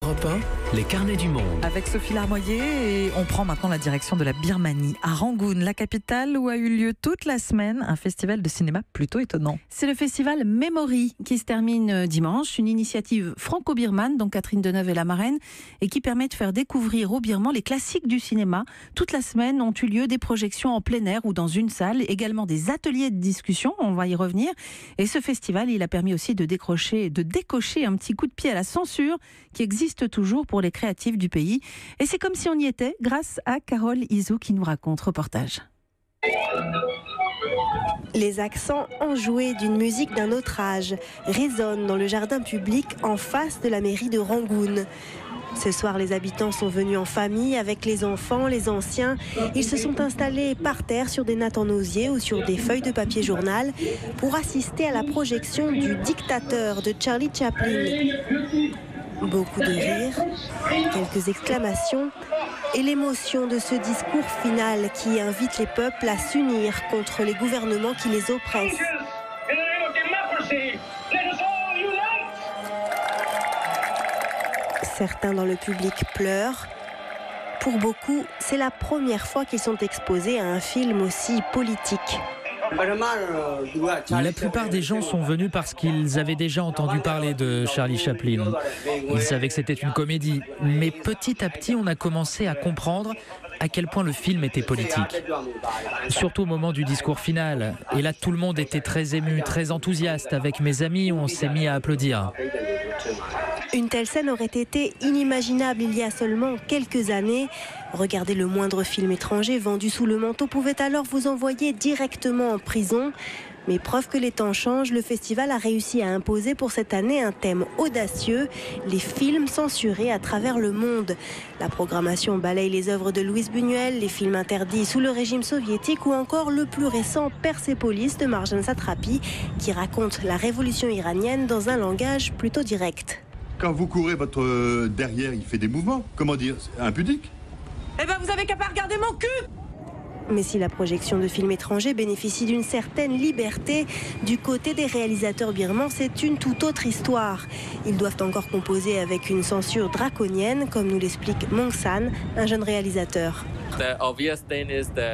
Europe 1, les carnets du monde. Avec Sophie Larmoyer, et on prend maintenant la direction de la Birmanie, à Rangoon, la capitale où a eu lieu toute la semaine un festival de cinéma plutôt étonnant. C'est le festival Memory qui se termine dimanche, une initiative franco-birmane dont Catherine Deneuve est la marraine et qui permet de faire découvrir aux Birmans les classiques du cinéma. Toute la semaine ont eu lieu des projections en plein air ou dans une salle, également des ateliers de discussion, on va y revenir. Et ce festival, il a permis aussi de décocher un petit coup de pied à la censure qui existe toujours pour les créatifs du pays. Et c'est comme si on y était grâce à Carole Izou qui nous raconte. Reportage. Les accents enjoués d'une musique d'un autre âge résonnent dans le jardin public en face de la mairie de Rangoon. Ce soir, les habitants sont venus en famille avec les enfants, les anciens. Ils se sont installés par terre sur des nattes en osier ou sur des feuilles de papier journal pour assister à la projection du Dictateur de Charlie Chaplin. Beaucoup de rires, quelques exclamations et l'émotion de ce discours final qui invite les peuples à s'unir contre les gouvernements qui les oppressent. Certains dans le public pleurent. Pour beaucoup, c'est la première fois qu'ils sont exposés à un film aussi politique. La plupart des gens sont venus parce qu'ils avaient déjà entendu parler de Charlie Chaplin. Ils savaient que c'était une comédie. Mais petit à petit, on a commencé à comprendre à quel point le film était politique. Surtout au moment du discours final. Et là, tout le monde était très ému, très enthousiaste. Avec mes amis, on s'est mis à applaudir. Une telle scène aurait été inimaginable il y a seulement quelques années. Regarder le moindre film étranger vendu sous le manteau pouvait alors vous envoyer directement en prison. Mais preuve que les temps changent, le festival a réussi à imposer pour cette année un thème audacieux, les films censurés à travers le monde. La programmation balaye les œuvres de Louis Buñuel, les films interdits sous le régime soviétique ou encore le plus récent Persépolis de Marjane Satrapi qui raconte la révolution iranienne dans un langage plutôt direct. Quand vous courez, votre derrière, il fait des mouvements. Comment dire, impudique? Eh ben, vous avez qu'à pas regarder mon cul! Mais si la projection de films étrangers bénéficie d'une certaine liberté, du côté des réalisateurs birmans, c'est une toute autre histoire. Ils doivent encore composer avec une censure draconienne, comme nous l'explique Mong San, un jeune réalisateur.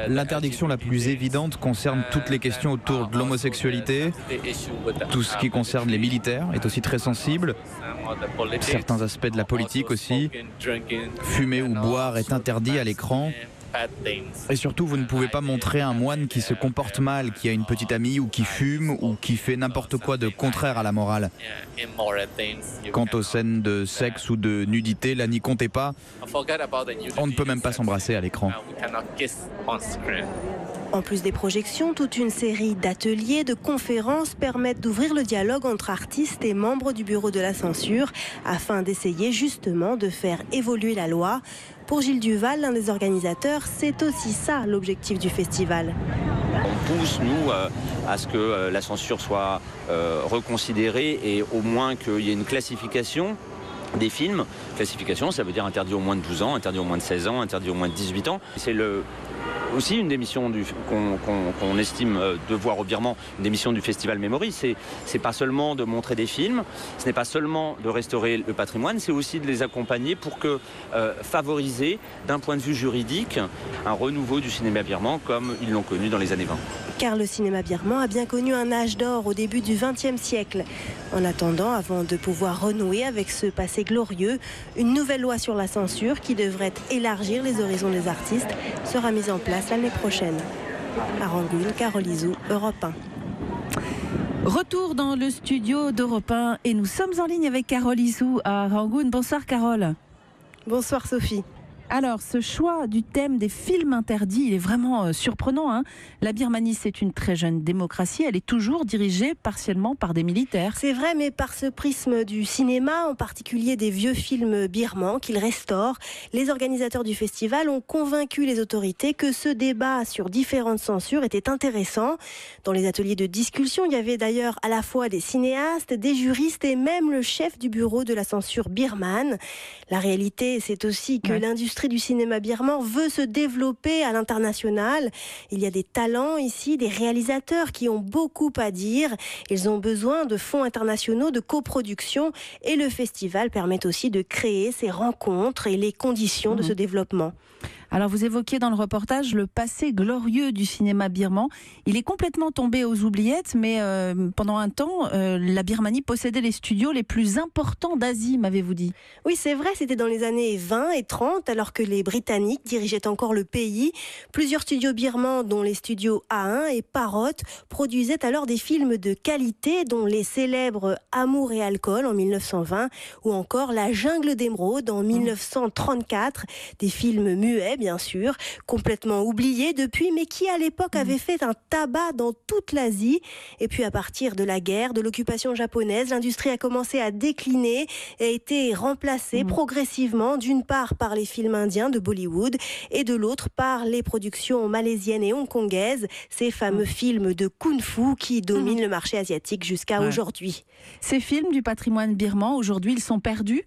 L'interdiction la plus évidente concerne toutes les questions autour de l'homosexualité. Tout ce qui concerne les militaires est aussi très sensible. Certains aspects de la politique aussi. Fumer ou boire est interdit à l'écran. Et surtout, vous ne pouvez pas montrer un moine qui se comporte mal, qui a une petite amie ou qui fume ou qui fait n'importe quoi de contraire à la morale. Quant aux scènes de sexe ou de nudité, là n'y comptez pas. On ne peut même pas s'embrasser à l'écran. En plus des projections, toute une série d'ateliers, de conférences permettent d'ouvrir le dialogue entre artistes et membres du bureau de la censure afin d'essayer justement de faire évoluer la loi. Pour Gilles Duval, l'un des organisateurs, c'est aussi ça l'objectif du festival. On pousse, nous, à ce que la censure soit reconsidérée et au moins qu'il y ait une classification des films. Classification, ça veut dire interdit au moins de 12 ans, interdit au moins de 16 ans, interdit au moins de 18 ans. C'est aussi une des missions qu'on estime devoir au Birman, une des missions du festival Memory, c'est pas seulement de montrer des films, ce n'est pas seulement de restaurer le patrimoine, c'est aussi de les accompagner pour favoriser d'un point de vue juridique un renouveau du cinéma birman comme ils l'ont connu dans les années 20. Car le cinéma birman a bien connu un âge d'or au début du XXe siècle. En attendant, avant de pouvoir renouer avec ce passé glorieux, une nouvelle loi sur la censure qui devrait élargir les horizons des artistes sera mise en place l'année prochaine. À Rangoon, Carole Izou, Europe 1. Retour dans le studio d'Europe 1 et nous sommes en ligne avec Carole Izou à Rangoon. Bonsoir Carole. Bonsoir Sophie. Alors, ce choix du thème des films interdits, il est vraiment surprenant, hein. La Birmanie, c'est une très jeune démocratie. Elle est toujours dirigée partiellement par des militaires. C'est vrai, mais par ce prisme du cinéma, en particulier des vieux films birmans qu'ils restaurent, les organisateurs du festival ont convaincu les autorités que ce débat sur différentes censures était intéressant. Dans les ateliers de discussion, il y avait d'ailleurs à la fois des cinéastes, des juristes et même le chef du bureau de la censure birmane. La réalité, c'est aussi que l'industrie l'industrie du cinéma birman veut se développer à l'international. Il y a des talents ici, des réalisateurs qui ont beaucoup à dire. Ils ont besoin de fonds internationaux, de coproduction, et le festival permet aussi de créer ces rencontres et les conditions de ce développement. Alors vous évoquiez dans le reportage le passé glorieux du cinéma birman. Il est complètement tombé aux oubliettes, mais pendant un temps, la Birmanie possédait les studios les plus importants d'Asie, m'avez-vous dit. Oui, c'est vrai, c'était dans les années 20 et 30, alors que les Britanniques dirigeaient encore le pays. Plusieurs studios birmans, dont les studios A1 et Parrot, produisaient alors des films de qualité, dont les célèbres Amour et alcool en 1920, ou encore La jungle d'émeraude en 1934, des films muets, bien sûr, complètement oubliés depuis, mais qui à l'époque avaient fait un tabac dans toute l'Asie. Et puis à partir de la guerre, de l'occupation japonaise, l'industrie a commencé à décliner et a été remplacée progressivement, d'une part par les films indiens de Bollywood et de l'autre par les productions malaisiennes et hongkongaises, ces fameux films de kung-fu qui dominent le marché asiatique jusqu'à aujourd'hui. Ces films du patrimoine birman, aujourd'hui, ils sont perdus ?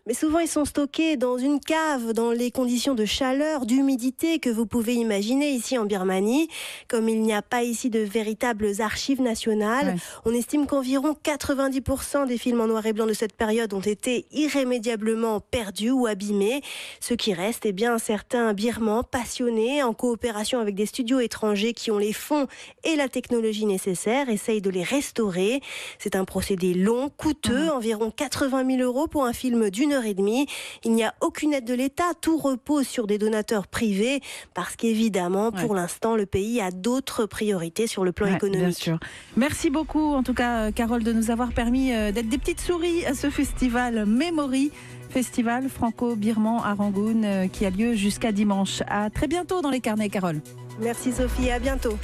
Mais souvent, ils sont stockés dans une cave, dans les conditions de chaleur, d'humidité que vous pouvez imaginer ici en Birmanie. Comme il n'y a pas ici de véritables archives nationales, on estime qu'environ 90% des films en noir et blanc de cette période ont été irrémédiablement perdus ou abîmés. Ce qui reste, certains Birmans passionnés, en coopération avec des studios étrangers qui ont les fonds et la technologie nécessaires, essayent de les restaurer. C'est un procédé long, coûteux, environ 80 000 € pour un film d'1 heure et demie. Il n'y a aucune aide de l'État, tout repose sur des donateurs privés parce qu'évidemment, pour l'instant, le pays a d'autres priorités sur le plan économique. Bien sûr. Merci beaucoup, en tout cas, Carole, de nous avoir permis d'être des petites souris à ce festival Memory, festival franco-birman à Rangoon, qui a lieu jusqu'à dimanche. À très bientôt dans les carnets, Carole. Merci Sophie, à bientôt.